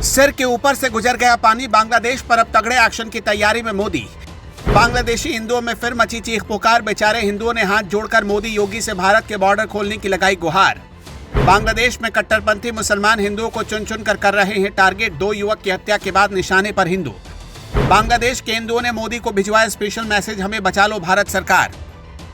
सिर के ऊपर से गुजर गया पानी, बांग्लादेश पर अब तगड़े एक्शन की तैयारी में मोदी। बांग्लादेशी हिंदुओं में फिर मची चीख पुकार, बेचारे हिंदुओं ने हाथ जोड़कर मोदी योगी से भारत के बॉर्डर खोलने की लगाई गुहार। बांग्लादेश में कट्टरपंथी मुसलमान हिंदुओं को चुन चुन कर रहे हैं टारगेट, 2 युवक की हत्या के बाद निशाने पर हिंदू। बांग्लादेश के हिंदुओं ने मोदी को भिजवाया स्पेशल मैसेज, हमें बचा लो भारत सरकार।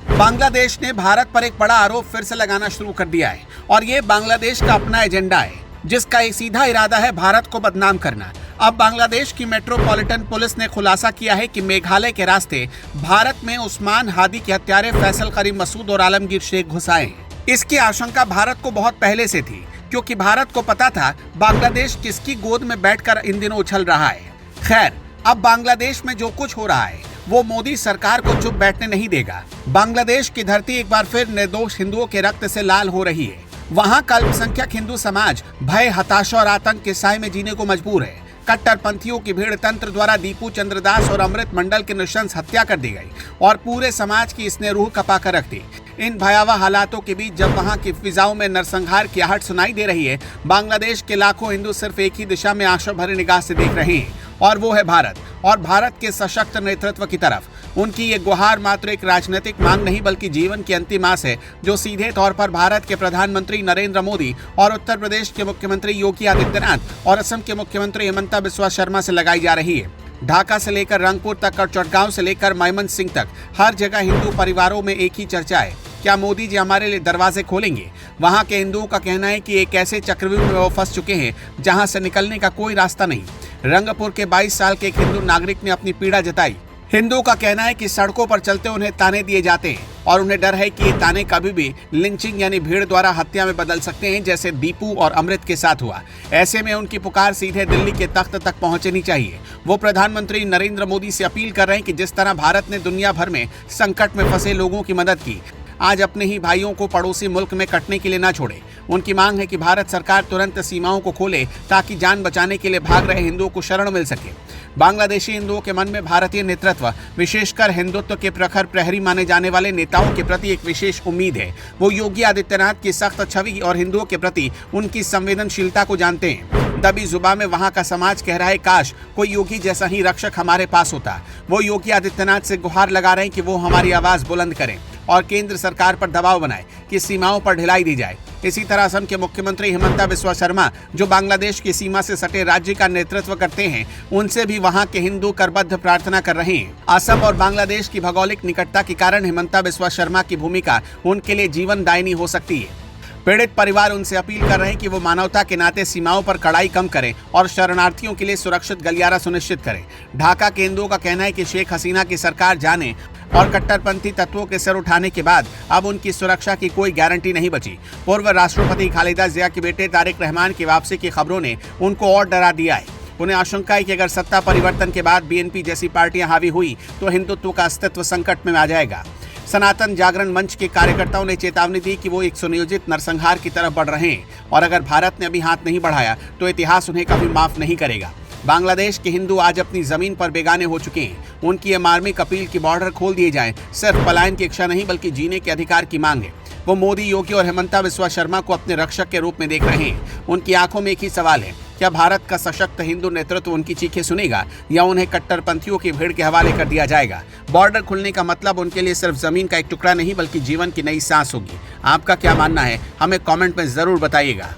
बांग्लादेश ने भारत पर एक बड़ा आरोप फिर से लगाना शुरू कर दिया है और ये बांग्लादेश का अपना एजेंडा है जिसका एक सीधा इरादा है भारत को बदनाम करना। अब बांग्लादेश की मेट्रोपॉलिटन पुलिस ने खुलासा किया है कि मेघालय के रास्ते भारत में उस्मान हादी के हत्यारे फैसल करीम मसूद और आलमगीर शेख घुस आए हैं। इसकी आशंका भारत को बहुत पहले से थी क्योंकि भारत को पता था बांग्लादेश किसकी गोद में बैठकर इन दिनों उछल रहा है। खैर, अब बांग्लादेश में जो कुछ हो रहा है वो मोदी सरकार को चुप बैठने नहीं देगा। बांग्लादेश की धरती एक बार फिर निर्दोष हिंदुओं के रक्त से लाल हो रही है। वहाँ का अल्पसंख्यक हिंदू समाज भय, हताशा और आतंक के साए में जीने को मजबूर है। कट्टरपंथियों की भीड़ तंत्र द्वारा दीपू चंद्रदास और अमृत मंडल की नृशंस हत्या कर दी गई और पूरे समाज की इसने रूह कपा कर रख दी। इन भयावह हालातों के बीच जब वहां की फिजाओं में नरसंहार की आहट सुनाई दे रही है, बांग्लादेश के लाखों हिंदू सिर्फ एक ही दिशा में आशा भरी निगाह से देख रहे हैं और वो है भारत और भारत के सशक्त नेतृत्व की तरफ। उनकी ये गुहार मात्र एक राजनीतिक मांग नहीं बल्कि जीवन की अंतिम आस है जो सीधे तौर पर भारत के प्रधानमंत्री नरेंद्र मोदी और उत्तर प्रदेश के मुख्यमंत्री योगी आदित्यनाथ और असम के मुख्यमंत्री हिमंता बिस्वा शर्मा से लगाई जा रही है। ढाका से लेकर रंगपुर तक और चटगांव से लेकर मयमनसिंह तक हर जगह हिंदू परिवारों में एक ही चर्चा है, क्या मोदी जी हमारे लिए दरवाजे खोलेंगे? वहां के हिंदुओं का कहना है कि एक ऐसे चक्रव्यूह में वो फंस चुके हैं जहां से निकलने का कोई रास्ता नहीं। रंगपुर के 22 साल के एक हिंदू नागरिक ने अपनी पीड़ा जताई। हिंदुओं का कहना है कि सड़कों पर चलते उन्हें ताने दिए जाते हैं और उन्हें डर है कि ये ताने कभी भी लिंचिंग यानी भीड़ द्वारा हत्या में बदल सकते हैं, जैसे दीपू और अमृत के साथ हुआ। ऐसे में उनकी पुकार सीधे दिल्ली के तख्त तक पहुंचनी चाहिए। वो प्रधानमंत्री नरेंद्र मोदी से अपील कर रहे हैं कि जिस तरह भारत ने दुनिया भर में संकट में फंसे लोगों की मदद की, आज अपने ही भाइयों को पड़ोसी मुल्क में कटने के लिए न छोड़े। उनकी मांग है कि भारत सरकार तुरंत सीमाओं को खोले ताकि जान बचाने के लिए भाग रहे हिंदुओं को शरण मिल सके। बांग्लादेशी हिंदुओं के मन में भारतीय नेतृत्व, विशेषकर हिंदुत्व के प्रखर प्रहरी माने जाने वाले नेताओं के प्रति एक विशेष उम्मीद है। वो योगी आदित्यनाथ की सख्त छवि और हिंदुओं के प्रति उनकी संवेदनशीलता को जानते हैं। दबी जुबान में वहां का समाज कह रहा है, काश कोई योगी जैसा ही रक्षक हमारे पास होता। वो योगी आदित्यनाथ से गुहार लगा रहे हैं कि वो हमारी आवाज बुलंद करें और केंद्र सरकार पर दबाव बनाए कि सीमाओं पर ढिलाई दी जाए। इसी तरह असम के मुख्यमंत्री हिमंता बिस्वा शर्मा, जो बांग्लादेश की सीमा से सटे राज्य का नेतृत्व करते हैं, उनसे भी वहां के हिंदू करबद्ध प्रार्थना कर रहे हैं। असम और बांग्लादेश की भौगोलिक निकटता के कारण हिमंता बिस्वा शर्मा की भूमिका उनके लिए जीवनदायिनी हो सकती है। पीड़ित परिवार उनसे अपील कर रहे हैं कि वो मानवता के नाते सीमाओं पर कड़ाई कम करें और शरणार्थियों के लिए सुरक्षित गलियारा सुनिश्चित करें। ढाका के हिंदुओं का कहना है कि शेख हसीना की सरकार जाने और कट्टरपंथी तत्वों के सर उठाने के बाद अब उनकी सुरक्षा की कोई गारंटी नहीं बची। पूर्व राष्ट्रपति खालिदा जिया के बेटे तारिक रहमान की वापसी की खबरों ने उनको और डरा दिया है। उन्हें आशंका है कि अगर सत्ता परिवर्तन के बाद बीएनपी जैसी पार्टियां हावी हुई तो हिंदुत्व का अस्तित्व संकट में आ जाएगा। सनातन जागरण मंच के कार्यकर्ताओं ने चेतावनी दी कि वो एक सुनियोजित नरसंहार की तरफ बढ़ रहे हैं और अगर भारत ने अभी हाथ नहीं बढ़ाया तो इतिहास उन्हें कभी माफ नहीं करेगा। बांग्लादेश के हिंदू आज अपनी जमीन पर बेगाने हो चुके हैं। उनकी ये मार्मिक अपील की बॉर्डर खोल दिए जाएं सिर्फ पलायन की इच्छा नहीं बल्कि जीने के अधिकार की मांग है। वो मोदी, योगी और हिमंता बिस्वा शर्मा को अपने रक्षक के रूप में देख रहे हैं। उनकी आंखों में एक ही सवाल है, क्या भारत का सशक्त हिंदू नेतृत्व उनकी चीखें सुनेगा या उन्हें कट्टरपंथियों की भीड़ के हवाले कर दिया जाएगा? बॉर्डर खुलने का मतलब उनके लिए सिर्फ जमीन का एक टुकड़ा नहीं बल्कि जीवन की नई सांस होगी। आपका क्या मानना है, हमें कमेंट में जरूर बताइएगा।